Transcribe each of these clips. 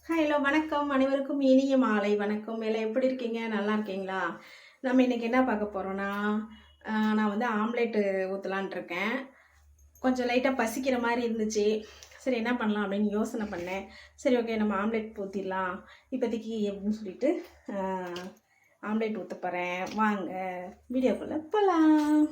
Hello வணக்கம். அனைவருக்கும் இனிய மாலை வணக்கம். எல்லாம் எப்படி இருக்கீங்க? நல்லா இருக்கீங்களா? நம்ம இன்னைக்கு என்ன பார்க்க போறோம்னா, நான் வந்து ஆம்லேட்டு ஊற்றலான் இருக்கேன். கொஞ்சம் லைட்டாக பசிக்கிற மாதிரி இருந்துச்சு. சரி என்ன பண்ணலாம் அப்படின்னு யோசனை பண்ணேன். சரி ஓகே நம்ம ஆம்லேட் ஊற்றிடலாம் இப்போதைக்கு அப்படின்னு சொல்லிட்டு ஆம்லேட் ஊற்ற போகிறேன். வாங்க வீடியோக்குள்ளே போகலாம்.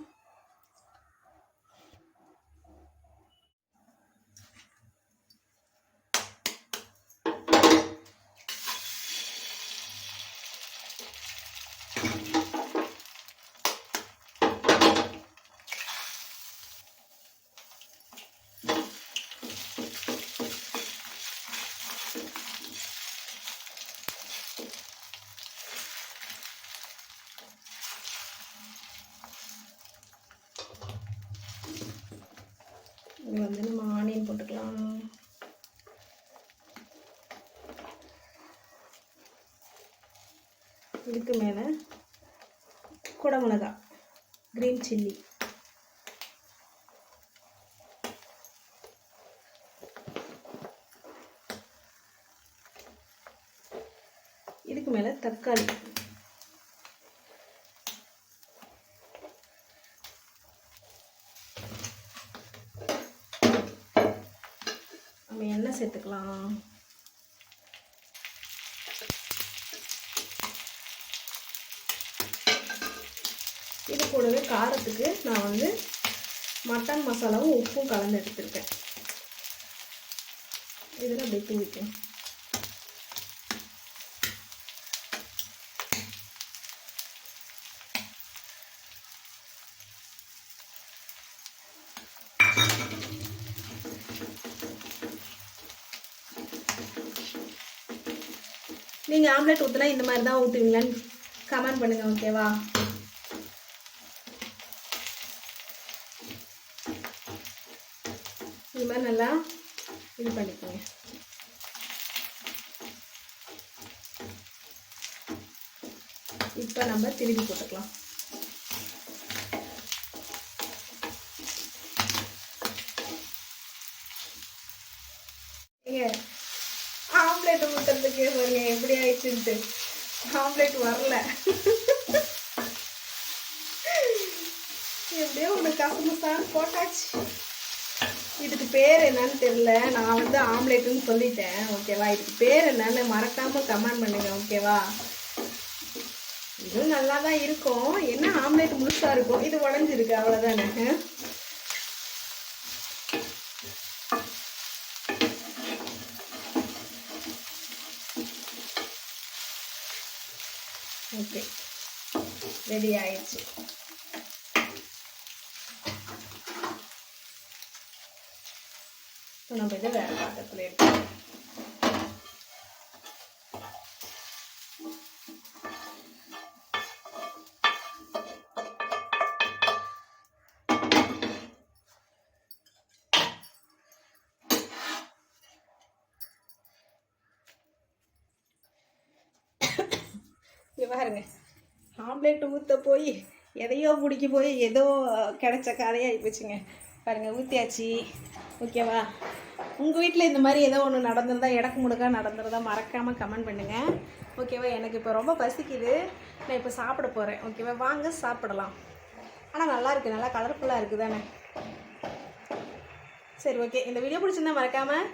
இது வந்து நம்ம ஆனியன் போட்டுக்கலாம். இதுக்கு மேலே குடமிளகா, கிரீன் சில்லி, இதுக்கு மேலே தக்காளி, நம்ம எண்ணெய் சேர்த்துக்கலாம். இது கூடவே காரத்துக்கு நான் வந்து மட்டன் மசாலாவும் உப்பும் கலந்து எடுத்துருக்கேன். இதில் அப்படியே தூவிக்கணும். நீங்கள் ஆம்லெட் ஊற்றினா இந்த மாதிரி தான் ஊற்றுவீங்களான்னு கமெண்ட் பண்ணுங்கள். ஓகேவா? இது மாதிரி நல்லா இது பண்ணிக்கோங்க. இப்போ நம்ம திருப்பி போட்டுக்கலாம். ஆம்லேட் ஊற்றுறதுக்கு பாருங்க எப்படி ஆயிடுச்சுன்ட்டு. ஆம்லேட் வரல. எப்படியோ ஒன்று கசமசான்னு போட்டாச்சு. இதுக்கு பேர் என்னன்னு தெரியல. நான் வந்து ஆம்லேட்டுன்னு சொல்லிட்டேன். ஓகேவா? இதுக்கு பேர் என்னன்னு மறக்காமல் கமெண்ட் பண்ணுங்க. ஓகேவா? இதுவும் நல்லா தான் இருக்கும். என்ன ஆம்லேட் முழுசாக இருக்கும், இது உடஞ்சிருக்கு அவ்வளோதானே. ஓகே ரெடி ஆயிடுச்சு. இப்போ நம்ம இதை வேறு பாத்திரத்தில் எடுத்துக்கலாம். இங்கே பாருங்க, ஆம்லேட் ஊற்ற போய் எதையோ பிடிக்க போய் ஏதோ கிடைச்ச கதையாகி போச்சுங்க. பாருங்கள் ஊற்றியாச்சு. ஓகேவா? உங்கள் வீட்டில் இந்த மாதிரி ஏதோ ஒன்று நடந்திருந்தா, இடக்கு முடுக்கா நடந்திருந்தா மறக்காமல் கமெண்ட் பண்ணுங்கள். ஓகேவா? எனக்கு இப்போ ரொம்ப பசிக்குது. நான் இப்போ சாப்பிட போகிறேன். ஓகேவா? வாங்க சாப்பிடலாம். ஆனால் நல்லா இருக்குது, நல்லா கலர்ஃபுல்லாக இருக்குது தானே. சரி ஓகே, இந்த வீடியோ பிடிச்சிருந்தா மறக்காமல்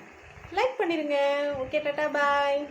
லைக் பண்ணிடுங்க. ஓகே, டாட்டா பாய்.